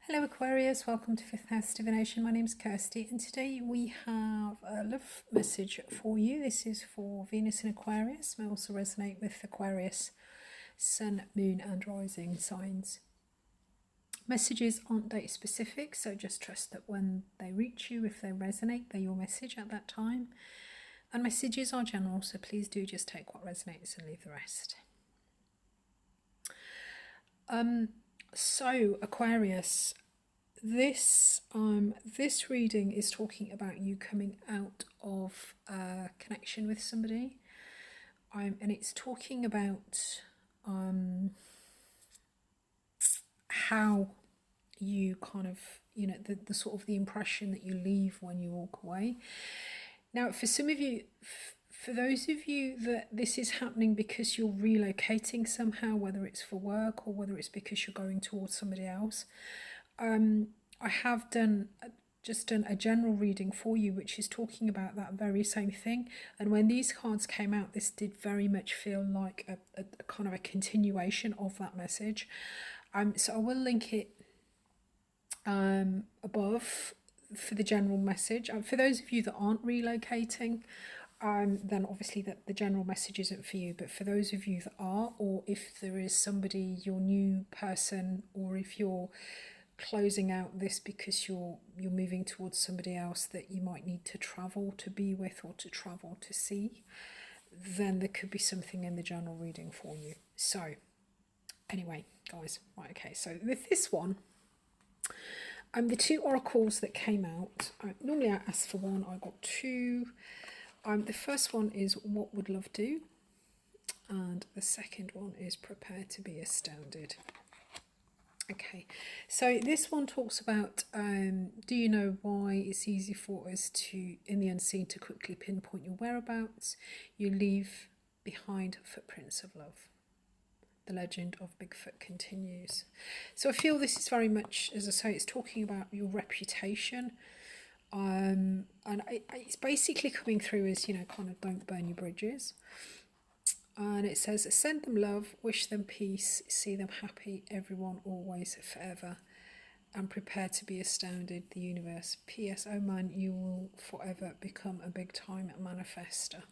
Hello Aquarius, welcome to Fifth House Divination. My name is Kirsty and today we have a love message for you. This is for Venus in Aquarius. May also resonate with Aquarius, Sun, Moon and Rising signs. Messages aren't date specific, so just trust that when they reach you, if they resonate, they're your message at that time. And messages are general, so please do just take what resonates and leave the rest. So Aquarius, this reading is talking about you coming out of a connection with somebody, and it's talking about how you kind of, the sort of the impression that you leave when you walk away. Now, for some of you, for those of you that this is happening because you're relocating somehow, whether it's for work or whether it's because you're going towards somebody else, I have just done a general reading for you, which is talking about that very same thing. And when these cards came out, this did very much feel like a kind of a continuation of that message. So I will link it above for the general message. For those of you that aren't relocating, then obviously the general message isn't for you. But for those of you that are, or if there is somebody, your new person, or if you're closing out this because you're moving towards somebody else that you might need to travel to be with or to travel to see, then there could be something in the general reading for you. So anyway, guys, right, okay, so with this one, the two oracles that came out, normally I ask for one, I got two. The first one is What Would Love Do? And the second one is Prepare to Be Astounded. Okay, so this one talks about, do you know why it's easy for us to, in the unseen, to quickly pinpoint your whereabouts? You leave behind footprints of love. The legend of Bigfoot continues. So I feel this is very much, as I say, it's talking about your reputation. And it's basically coming through as, kind of don't burn your bridges. And it says, send them love, wish them peace, see them happy, everyone, always, forever, and prepare to be astounded, the universe. P.S. Oh man, you will forever become a big time manifester.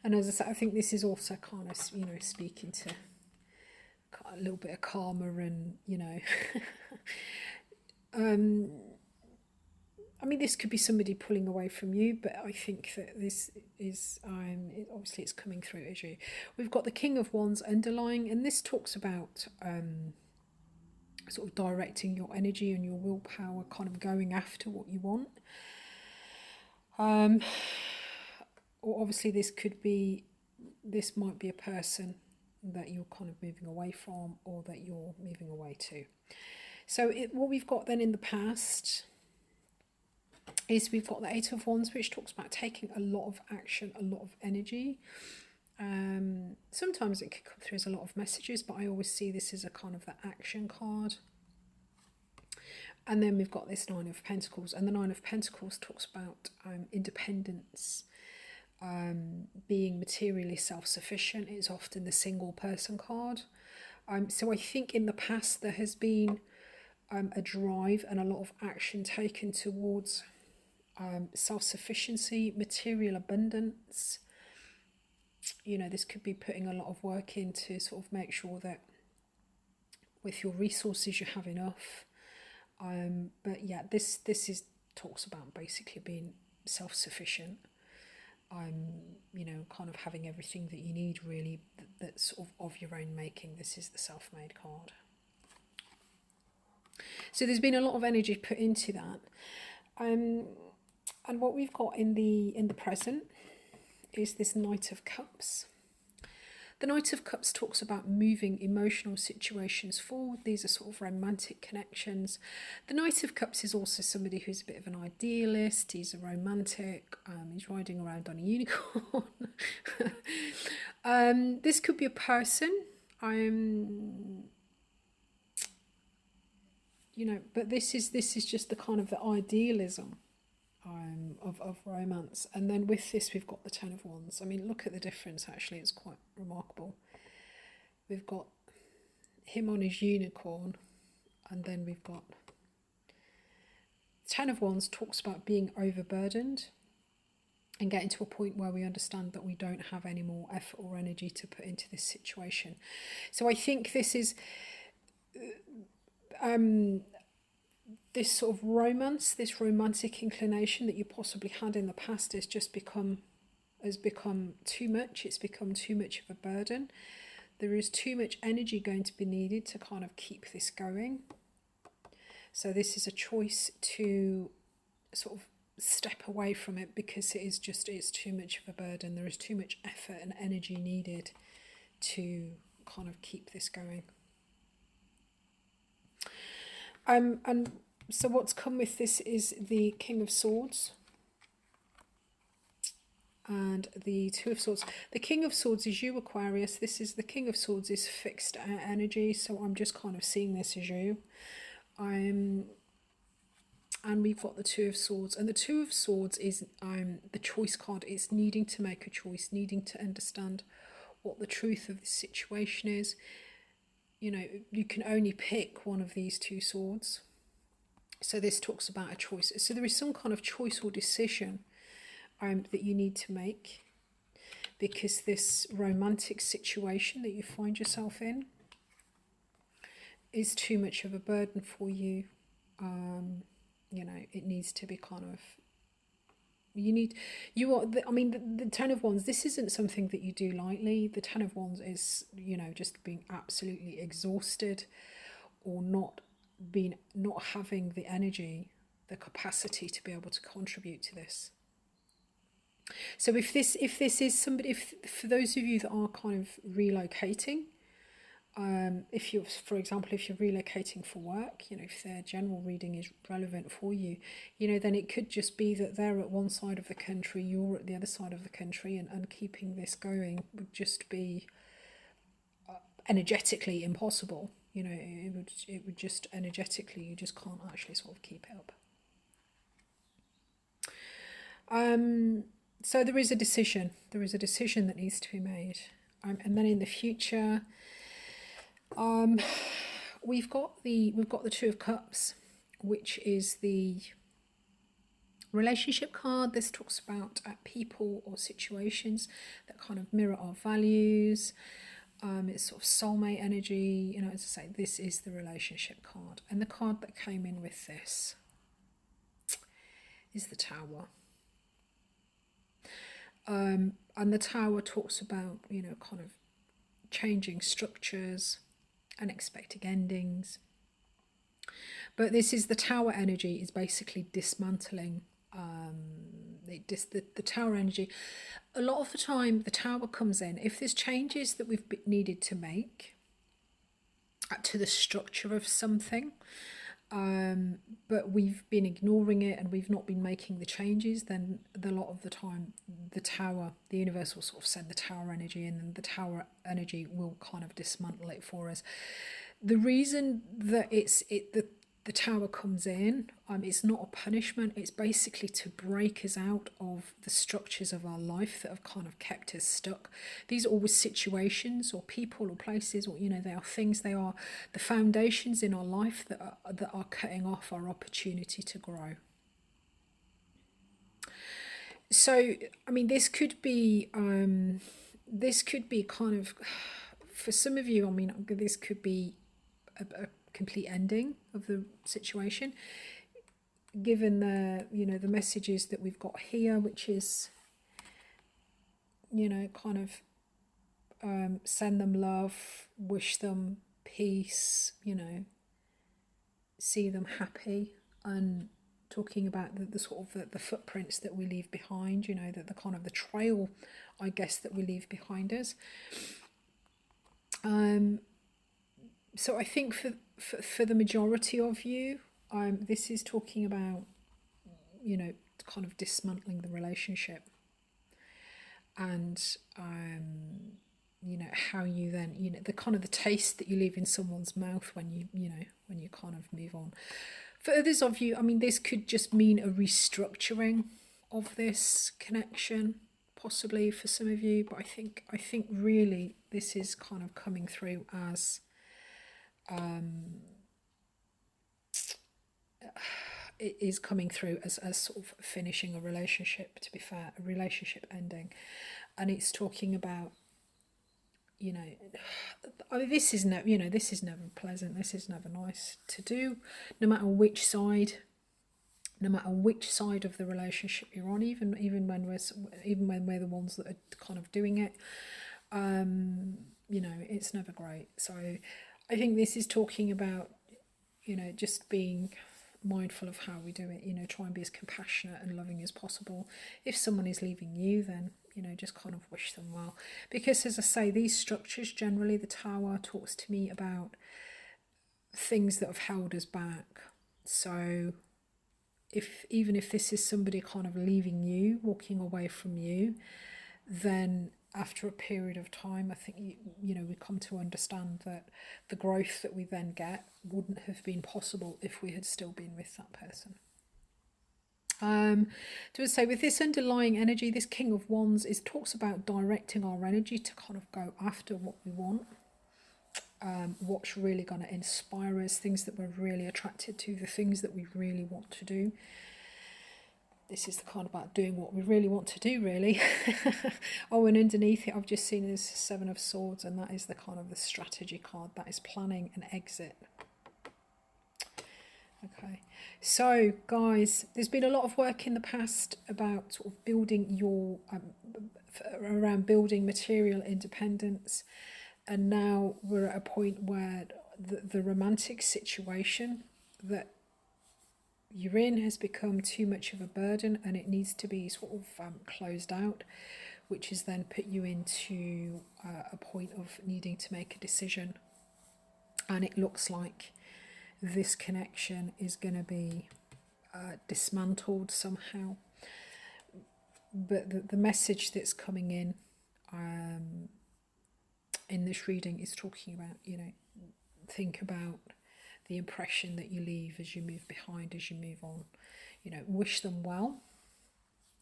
And as I said, I think this is also kind of, speaking to a little bit of karma and, I mean, this could be somebody pulling away from you, but I think that this is, obviously it's coming through as you. We've got the King of Wands underlying, and this talks about sort of directing your energy and your willpower, kind of going after what you want. Or obviously this might be a person that you're kind of moving away from or that you're moving away to. So what we've got then in the past is we've got the Eight of Wands, which talks about taking a lot of action, a lot of energy. Sometimes it can come through as a lot of messages, but I always see this as a kind of the action card. And then we've got this Nine of Pentacles, and the Nine of Pentacles talks about independence, being materially self-sufficient. It's often the single person card. So I think in the past there has been a drive and a lot of action taken towards self-sufficiency, material abundance. This could be putting a lot of work in to sort of make sure that with your resources you have enough. But yeah, this talks about basically being self-sufficient. Kind of having everything that you need, really, that's sort of your own making. This is the self-made card. So there's been a lot of energy put into that. And what we've got in the present is this Knight of Cups. The Knight of Cups talks about moving emotional situations forward. These are sort of romantic connections. The Knight of Cups is also somebody who's a bit of an idealist. He's a romantic. He's riding around on a unicorn. This could be a person. But this is just the kind of the idealism of romance. And then with this we've got the Ten of Wands. I mean, look at the difference, actually, it's quite remarkable. We've got him on his unicorn, And then we've got Ten of Wands talks about being overburdened and getting to a point where we understand that we don't have any more effort or energy to put into this situation. So I think this is this sort of romance, this romantic inclination that you possibly had in the past has become too much. It's become too much of a burden. There is too much energy going to be needed to kind of keep this going. So this is a choice to sort of step away from it, because it's too much of a burden. There is too much effort and energy needed to kind of keep this going. And so what's come with this is the King of Swords and the Two of Swords. The King of Swords is you, Aquarius. The King of Swords is fixed energy, so I'm just kind of seeing this as you. And we've got the Two of Swords, and the Two of Swords is the choice card. It's needing to make a choice, needing to understand what the truth of the situation is. You know, you can only pick one of these two swords. So this talks about a choice. So there is some kind of choice or decision that you need to make, because this romantic situation that you find yourself in is too much of a burden for you. You know, it needs to be kind of, the Ten of Wands, this isn't something that you do lightly. The Ten of Wands is, you know, just being absolutely exhausted, or not having the energy, the capacity to be able to contribute to this. So if this is somebody, for those of you that are kind of relocating, if you're, for example, if you're relocating for work, you know, if their general reading is relevant for you, you know, then it could just be that they're at one side of the country, you're at the other side of the country, and keeping this going would just be energetically impossible. You know, it would just energetically, you just can't actually sort of keep it up. So there is a decision that needs to be made, and then in the future, we've got the Two of Cups, which is the relationship card. This talks about people or situations that kind of mirror our values. It's sort of soulmate energy. You know, as I say, this is the relationship card, and the card that came in with this is the Tower. And the Tower talks about, you know, kind of changing structures, unexpected endings. But this is the Tower energy is basically dismantling. The Tower energy, a lot of the time the Tower comes in if there's changes that we've needed to make to the structure of something, but we've been ignoring it and we've not been making the changes, then a lot of the time the Tower, the universe will sort of send the Tower energy in, and the Tower energy will kind of dismantle it for us. The reason that the Tower comes in, it's not a punishment, it's basically to break us out of the structures of our life that have kind of kept us stuck. These are always situations or people or places, or, you know, they are things, they are the foundations in our life that are cutting off our opportunity to grow. So, I mean, this could be kind of, for some of you, I mean, this could be a complete ending of the situation, given the, you know, the messages that we've got here, which is, you know, kind of send them love, wish them peace, you know, see them happy, and talking about the sort of the footprints that we leave behind, you know, the kind of the trail, I guess, that we leave behind us. So I think for the majority of you, this is talking about, you know, kind of dismantling the relationship, and you know, how you then, you know, the kind of the taste that you leave in someone's mouth when you know, when you kind of move on. For others of you, I mean, this could just mean a restructuring of this connection, possibly for some of you, but I think really this is kind of coming through as it is coming through as sort of finishing a relationship, to be fair, a relationship ending. And it's talking about, you know, I mean, this is this is never pleasant, this is never nice to do, no matter which side of the relationship you're on, even when we're the ones that are kind of doing it. You know, it's never great. So I think this is talking about, you know, just being mindful of how we do it, you know, try and be as compassionate and loving as possible. If someone is leaving you, then, you know, just kind of wish them well. Because as I say, these structures, generally the Tower talks to me about things that have held us back. So even if this is somebody kind of leaving you, walking away from you, then after a period of time, I think, you know, we come to understand that the growth that we then get wouldn't have been possible if we had still been with that person. To say, with this underlying energy, this King of Wands talks about directing our energy to kind of go after what we want, what's really going to inspire us, things that we're really attracted to, the things that we really want to do. This is the kind about doing what we really want to do, really. Oh, and underneath it, I've just seen this Seven of Swords, and that is the kind of the strategy card. That is planning an exit. Okay, so guys, there's been a lot of work in the past about sort of building your, around building material independence. And now we're at a point where the romantic situation that you're in has become too much of a burden, and it needs to be sort of closed out, which has then put you into a point of needing to make a decision. And it looks like this connection is going to be dismantled somehow. But the message that's coming in this reading is talking about, you know, think about the impression that you leave as you move behind, as you move on. You know, wish them well.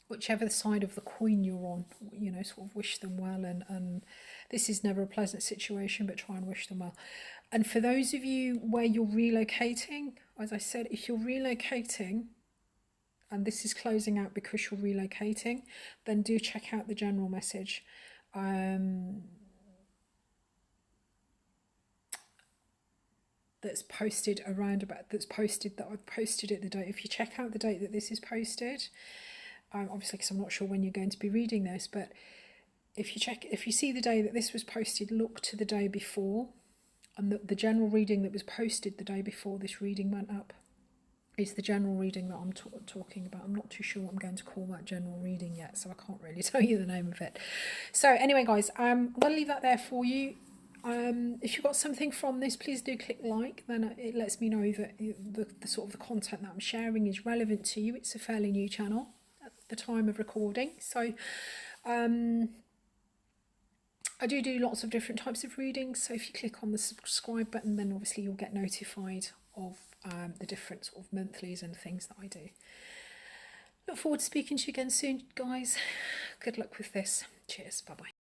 Whichever side of the coin you're on, you know, sort of wish them well. And this is never a pleasant situation, but try and wish them well. And for those of you where you're relocating, as I said, if you're relocating, and this is closing out because you're relocating, then do check out the general message. That's posted around about, that I've posted it the date. If you check out the date that this is posted, obviously because I'm not sure when you're going to be reading this, but if you see the day that this was posted, look to the day before, and the general reading that was posted the day before this reading went up is the general reading that I'm talking about. I'm not too sure what I'm going to call that general reading yet, so I can't really tell you the name of it. So anyway, guys, I'm going to leave that there for you. If you got something from this, please do click like. Then it lets me know that the sort of the content that I'm sharing is relevant to you. It's a fairly new channel at the time of recording, so I do lots of different types of readings. So if you click on the subscribe button, then obviously you'll get notified of the different sort of monthlies and things that I do. Look forward to speaking to you again soon, guys. Good luck with this. Cheers. Bye bye.